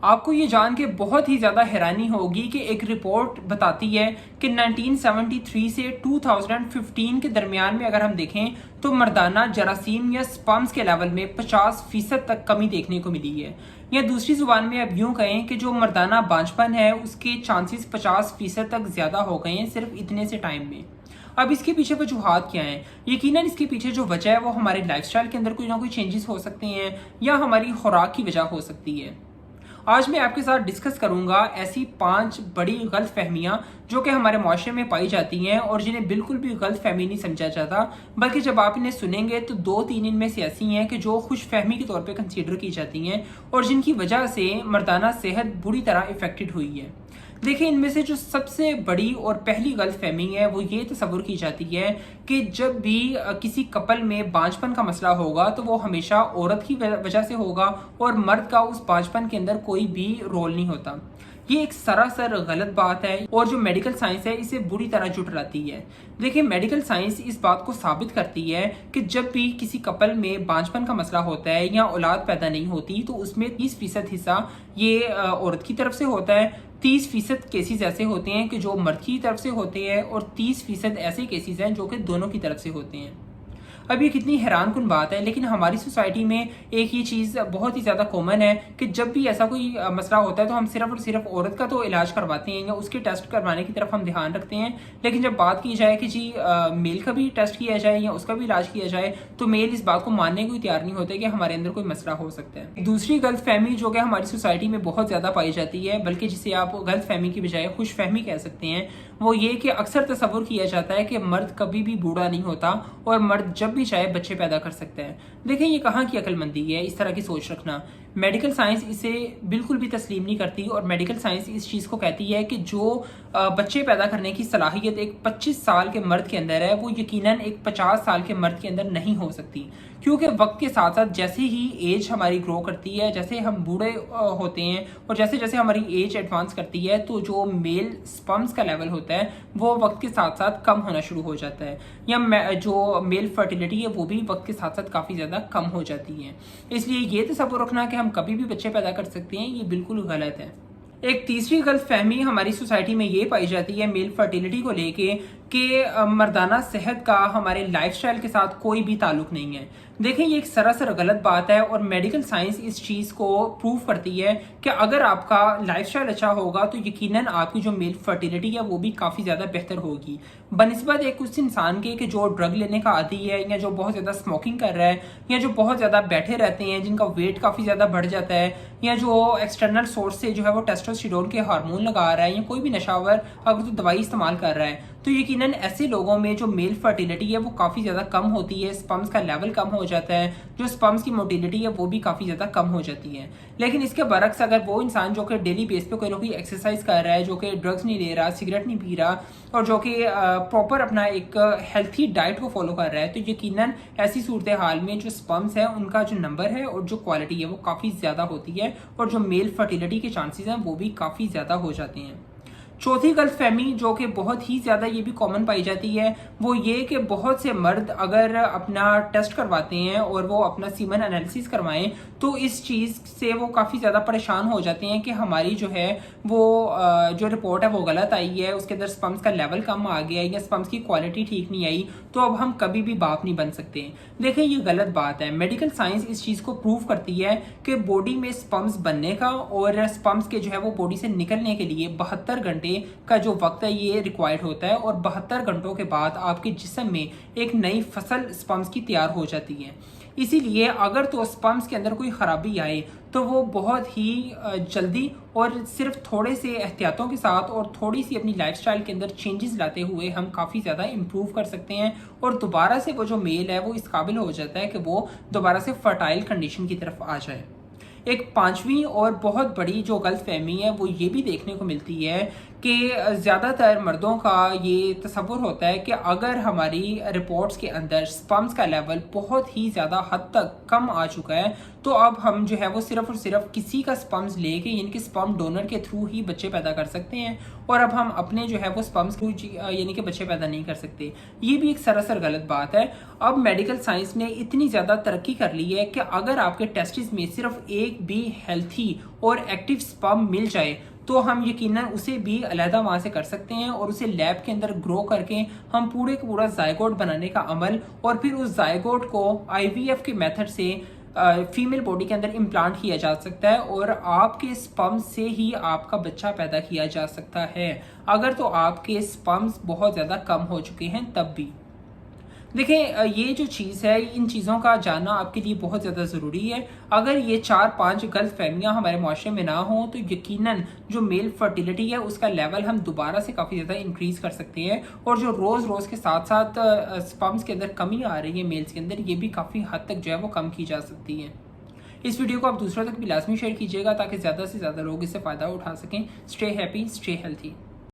आपको ये जान के बहुत ही ज़्यादा हैरानी होगी कि एक रिपोर्ट बताती है कि 1973 से 2015 के दरमियान में अगर हम देखें तो मर्दाना जरासीम या स्पर्म्स के लेवल में 50% तक कमी देखने को मिली है। या दूसरी जुबान में अब यूं कहें कि जो मर्दाना बांझपन है उसके चांसेस 50% तक ज़्यादा हो गए हैं सिर्फ इतने से टाइम में। अब इसके पीछे वजूहात क्या हैं? यकीनन इसके पीछे जो वजह है वो हमारे लाइफस्टाइल के अंदर कोई ना कोई चेंजेस हो सकते हैं या हमारी खुराक की वजह हो सकती है। आज मैं आपके साथ डिस्कस करूंगा ऐसी 5 बड़ी गलत फहमियाँ जो कि हमारे माशरे में पाई जाती हैं और जिन्हें बिल्कुल भी गलत फहमी नहीं समझा जाता, बल्कि जब आप इन्हें सुनेंगे तो 2-3 इनमें से ऐसी हैं कि जो खुश फहमी के तौर पे कंसीडर की जाती हैं और जिनकी वजह से मर्दाना सेहत बुरी तरह इफेक्टेड हुई है। देखिए, इनमें से जो सबसे बड़ी और पहली गलत फहमी है वो ये तस्वुर की जाती है कि जब भी किसी कपल में बांझपन का मसला होगा तो वो हमेशा औरत की वजह से होगा और मर्द का उस बांझपन के अंदर कोई भी रोल नहीं होता। ये एक सरासर गलत बात है और जो मेडिकल साइंस है इसे बुरी तरह झुठलाती है। देखिए, मेडिकल साइंस इस बात को साबित करती है कि जब भी किसी कपल में बांझपन का मसला होता है या औलाद पैदा नहीं होती तो उसमें 30% हिस्सा ये औरत की तरफ से होता है, 30% केसेस ऐसे होते हैं कि जो मर्द की तरफ से होते हैं और 30% ऐसे केसेस हैं जो कि दोनों की तरफ से होते हैं। अब ये कितनी हैरान कुन बात है, लेकिन हमारी सोसाइटी में एक ही चीज़ बहुत ही ज़्यादा कॉमन है कि जब भी ऐसा कोई मसला होता है तो हम सिर्फ और सिर्फ औरत का तो इलाज करवाते हैं या उसके टेस्ट करवाने की तरफ हम ध्यान रखते हैं, लेकिन जब बात की जाए कि जी मेल का भी टेस्ट किया जाए या उसका भी इलाज किया जाए तो मेल इस बात को मानने को तैयार नहीं होते कि हमारे अंदर कोई मसला हो सकता है। दूसरी गलत फहमी जो कि हमारी सोसाइटी में बहुत ज़्यादा पाई जाती है, बल्कि जिसे आप गलत फहमी की बजाय खुश फहमी कह सकते हैं, वो ये कि अक्सर तस्वुर किया जाता है कि मर्द कभी भी बूढ़ा नहीं होता और मर्द जब भी चाहे बच्चे पैदा कर सकते हैं। देखें, ये कहाँ की अक्लमंदी है इस तरह की सोच रखना। मेडिकल साइंस इसे बिल्कुल भी तस्लीम नहीं करती और मेडिकल साइंस इस चीज़ को कहती है कि जो बच्चे पैदा करने की सलाहियत एक 25 साल के मर्द के अंदर है वो यकीनन एक 50 साल के मर्द के अंदर नहीं हो सकती, क्योंकि वक्त के साथ साथ जैसे ही एज हमारी ग्रो करती है, जैसे हम बूढ़े होते हैं और जैसे जैसे हमारी एज एडवांस करती है तो जो मेल स्पर्म्स का लेवल होता है वो वक्त के साथ साथ कम होना शुरू हो जाता है, या जो मेल फर्टिलिटी है वो भी वक्त के साथ साथ काफ़ी ज़्यादा कम हो जाती है। इसलिए ये तसव्वुर रखना कि हम कभी भी बच्चे पैदा कर सकते हैं ये बिल्कुल गलत है। एक तीसरी गलत फहमी हमारी सोसाइटी में ये पाई जाती है मेल फर्टिलिटी को लेके कि मर्दाना सेहत का हमारे लाइफस्टाइल के साथ कोई भी ताल्लुक नहीं है। देखें, ये एक सरासर गलत बात है और मेडिकल साइंस इस चीज़ को प्रूव करती है कि अगर आपका लाइफस्टाइल अच्छा होगा तो यकीनन आपकी जो मेल फर्टिलिटी है वो भी काफ़ी ज़्यादा बेहतर होगी बनिस्बत एक उस इंसान के कि जो ड्रग लेने का आदी है या जो बहुत ज़्यादा स्मोकिंग कर रहा है या जो बहुत ज़्यादा बैठे रहते हैं, जिनका वेट काफ़ी ज़्यादा बढ़ जाता है, या जो एक्सटर्नल सोर्स से जो है वो टेस्टोस्टेरोन के हार्मोन लगा रहा है या कोई भी नशावर अगर तो दवाई इस्तेमाल कर रहा है, तो यकीनन ऐसे लोगों में जो मेल फर्टिलिटी है वो काफ़ी ज़्यादा कम होती है, स्पर्म्स का लेवल कम हो जाता है, जो स्पर्म्स की मोटिलिटी है वो भी काफ़ी ज़्यादा कम हो जाती है। लेकिन इसके बरक्स अगर वो इंसान जो कि डेली बेस पे कोई ना कोई एक्सरसाइज कर रहा है, जो कि ड्रग्स नहीं ले रहा, सिगरेट नहीं पी रहा और जो कि प्रॉपर अपना एक हेल्थी डाइट को फॉलो कर रहा है, तो यकीनन ऐसी सूरत हाल में जो स्पर्म्स है उनका जो नंबर है और जो क्वालिटी है वो काफ़ी ज़्यादा होती है और जो मेल फर्टिलिटी के चांसेस हैं वो भी काफ़ी ज़्यादा हो जाते हैं। चौथी गलतफहमी जो कि बहुत ही ज़्यादा ये भी कॉमन पाई जाती है वो ये कि बहुत से मर्द अगर अपना टेस्ट करवाते हैं और वो अपना सीमन एनालिसिस करवाएं तो इस चीज़ से वो काफ़ी ज़्यादा परेशान हो जाते हैं कि हमारी जो है वो जो रिपोर्ट है वो गलत आई है, उसके अंदर स्पर्म्स का लेवल कम आ गया है या स्पर्म्स की क्वालिटी ठीक नहीं आई, तो अब हम कभी भी बाप नहीं बन सकते। देखें, ये गलत बात है। मेडिकल साइंस इस चीज़ को प्रूव करती है कि बॉडी में स्पर्म्स बनने का और स्पर्म्स के जो है वो बॉडी से निकलने के लिए 72 घंटे का जो वक्त है ये रिक्वायर्ड होता है और 72 घंटों के बाद आपके जिस्म में एक नई फसल स्पर्म्स की तैयार हो जाती है। इसीलिए अगर तो स्पर्म्स के अंदर कोई ख़राबी आए तो वो बहुत ही जल्दी और सिर्फ थोड़े से एहतियातों के साथ और थोड़ी सी अपनी लाइफस्टाइल के अंदर चेंजेस लाते हुए हम काफ़ी ज़्यादा इम्प्रूव कर सकते हैं और दोबारा से वो जो मेल है वो इस काबिल हो जाता है कि वो दोबारा से फर्टाइल कंडीशन की तरफ आ जाए। एक पांचवी और बहुत बड़ी जो गलत फहमी है वो ये भी देखने को मिलती है कि ज़्यादातर मर्दों का ये तसव्वुर होता है कि अगर हमारी रिपोर्ट्स के अंदर स्पर्म्स का लेवल बहुत ही ज़्यादा हद तक कम आ चुका है तो अब हम जो है वो सिर्फ और सिर्फ किसी का स्पर्म्स लेके यानी कि स्पर्म डोनर के थ्रू ही बच्चे पैदा कर सकते हैं और अब हम अपने जो है वो स्पर्म्स थ्रू यानी कि बच्चे पैदा नहीं कर सकते। ये भी एक सरासर गलत बात है। अब मेडिकल साइंस ने इतनी ज़्यादा तरक्की कर ली है कि अगर आपके टेस्टिस में सिर्फ एक भी हेल्थी और एक्टिव स्पर्म मिल जाए तो हम यकीनन उसे भी अलहदा वहाँ से कर सकते हैं और उसे लैब के अंदर ग्रो करके हम पूरे का पूरा जायगोट बनाने का अमल और फिर उस जायगोट को IVF के मेथड से फीमेल बॉडी के अंदर इम्प्लांट किया जा सकता है और आपके स्पर्म से ही आपका बच्चा पैदा किया जा सकता है, अगर तो आपके स्पर्म्स बहुत ज़्यादा कम हो चुके हैं तब भी। देखिए ये जो चीज़ है इन चीज़ों का जानना आपके लिए बहुत ज़्यादा ज़रूरी है। अगर ये 4-5 गलत फहमियाँ हमारे माशरे में ना हों तो यकीनन जो मेल फर्टिलिटी है उसका लेवल हम दोबारा से काफ़ी ज़्यादा इंक्रीज़ कर सकते हैं और जो रोज़ रोज़ के साथ साथ स्पर्म्स के अंदर कमी आ रही है मेल्स के अंदर, ये भी काफ़ी हद तक जो है वो कम की जा सकती है। इस वीडियो को आप दूसरों तक भी लाजमी शेयर कीजिएगा ताकि ज़्यादा से ज़्यादा लोग इससे फ़ायदा उठा सकें। Stay happy, stay healthy.